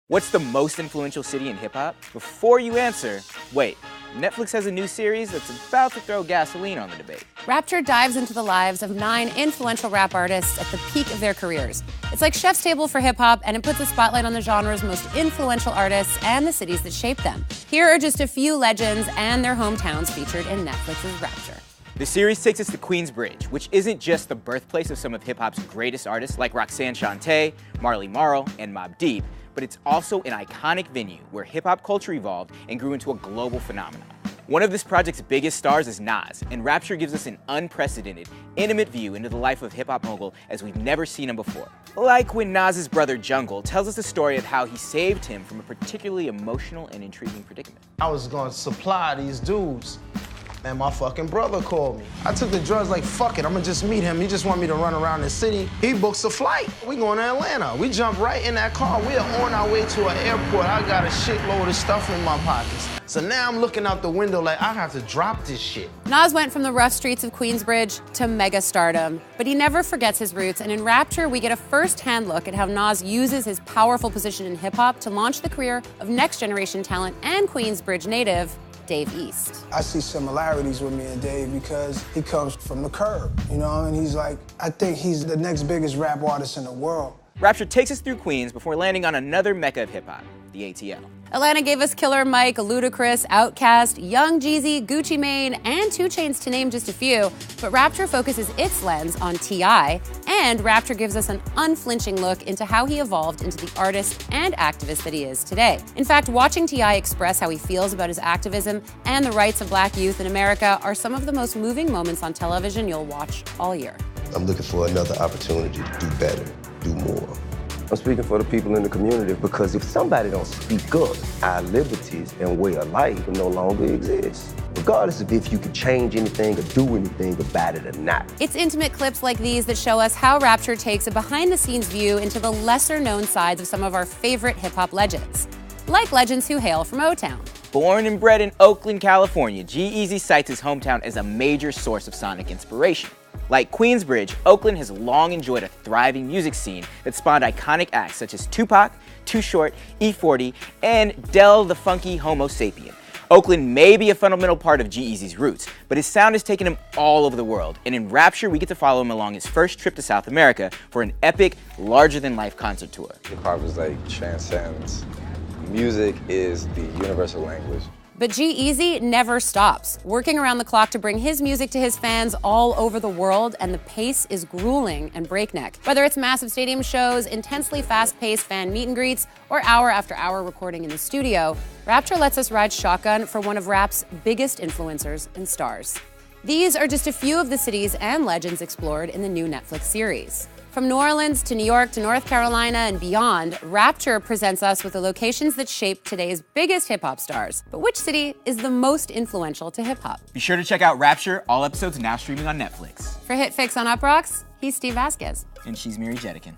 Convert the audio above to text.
What's the most influential city in hip-hop? Before you answer, wait, Netflix has a new series that's about to throw gasoline on the debate. Rapture dives into the lives of 9 influential rap artists at the peak of their careers. It's like Chef's Table for hip-hop, and it puts a spotlight on the genre's most influential artists and the cities that shaped them. Here are just a few legends and their hometowns featured in Netflix's Rapture. The series takes us to Queensbridge, which isn't just the birthplace of some of hip-hop's greatest artists like Roxanne Shante, Marley Marl, and Mobb Deep, but it's also an iconic venue where hip-hop culture evolved and grew into a global phenomenon. One of this project's biggest stars is Nas, and Rapture gives us an unprecedented, intimate view into the life of hip-hop mogul as we've never seen him before. Like when Nas's brother Jungle tells us the story of how he saved him from a particularly emotional and intriguing predicament. I was gonna supply these dudes, and my fucking brother called me. I took the drugs like, fuck it, I'm gonna just meet him. He just want me to run around the city. He books a flight. We going to Atlanta. We jump right in that car. We are on our way to an airport. I got a shitload of stuff in my pockets. So now I'm looking out the window like, I have to drop this shit. Nas went from the rough streets of Queensbridge to mega stardom, but he never forgets his roots, and in Rapture, we get a first-hand look at how Nas uses his powerful position in hip-hop to launch the career of next-generation talent and Queensbridge native, Dave East. I see similarities with me and Dave because he comes from the curb, you know, and he's like, I think he's the next biggest rap artist in the world. Rapture takes us through Queens before landing on another mecca of hip-hop, the ATL. Atlanta gave us Killer Mike, Ludacris, Outkast, Young Jeezy, Gucci Mane, and 2 Chainz to name just a few, but Rapture focuses its lens on T.I., and Rapture gives us an unflinching look into how he evolved into the artist and activist that he is today. In fact, watching T.I. express how he feels about his activism and the rights of Black youth in America are some of the most moving moments on television you'll watch all year. I'm looking for another opportunity to do better, do more. I'm speaking for the people in the community because if somebody don't speak up, our liberties and way of life will no longer exist. Regardless of if you can change anything or do anything about it or not. It's intimate clips like these that show us how Rapture takes a behind-the-scenes view into the lesser-known sides of some of our favorite hip-hop legends, like legends who hail from O-Town. Born and bred in Oakland, California, G-Eazy cites his hometown as a major source of sonic inspiration. Like Queensbridge, Oakland has long enjoyed a thriving music scene that spawned iconic acts such as Tupac, Too Short, E40, and Del the Funky Homo Sapien. Oakland may be a fundamental part of G-Eazy's roots, but his sound has taken him all over the world, and in Rapture we get to follow him along his first trip to South America for an epic, larger-than-life concert tour. Hip-hop is like transcends. Music is the universal language. But G-Eazy never stops, working around the clock to bring his music to his fans all over the world, and the pace is grueling and breakneck. Whether it's massive stadium shows, intensely fast-paced fan meet and greets, or hour after hour recording in the studio, Rapture lets us ride shotgun for one of rap's biggest influencers and stars. These are just a few of the cities and legends explored in the new Netflix series. From New Orleans to New York to North Carolina and beyond, Rapture presents us with the locations that shape today's biggest hip-hop stars. But which city is the most influential to hip-hop? Be sure to check out Rapture, all episodes now streaming on Netflix. For Hit Fix on Uprocks, he's Steve Vasquez. And she's Miri Jetikin.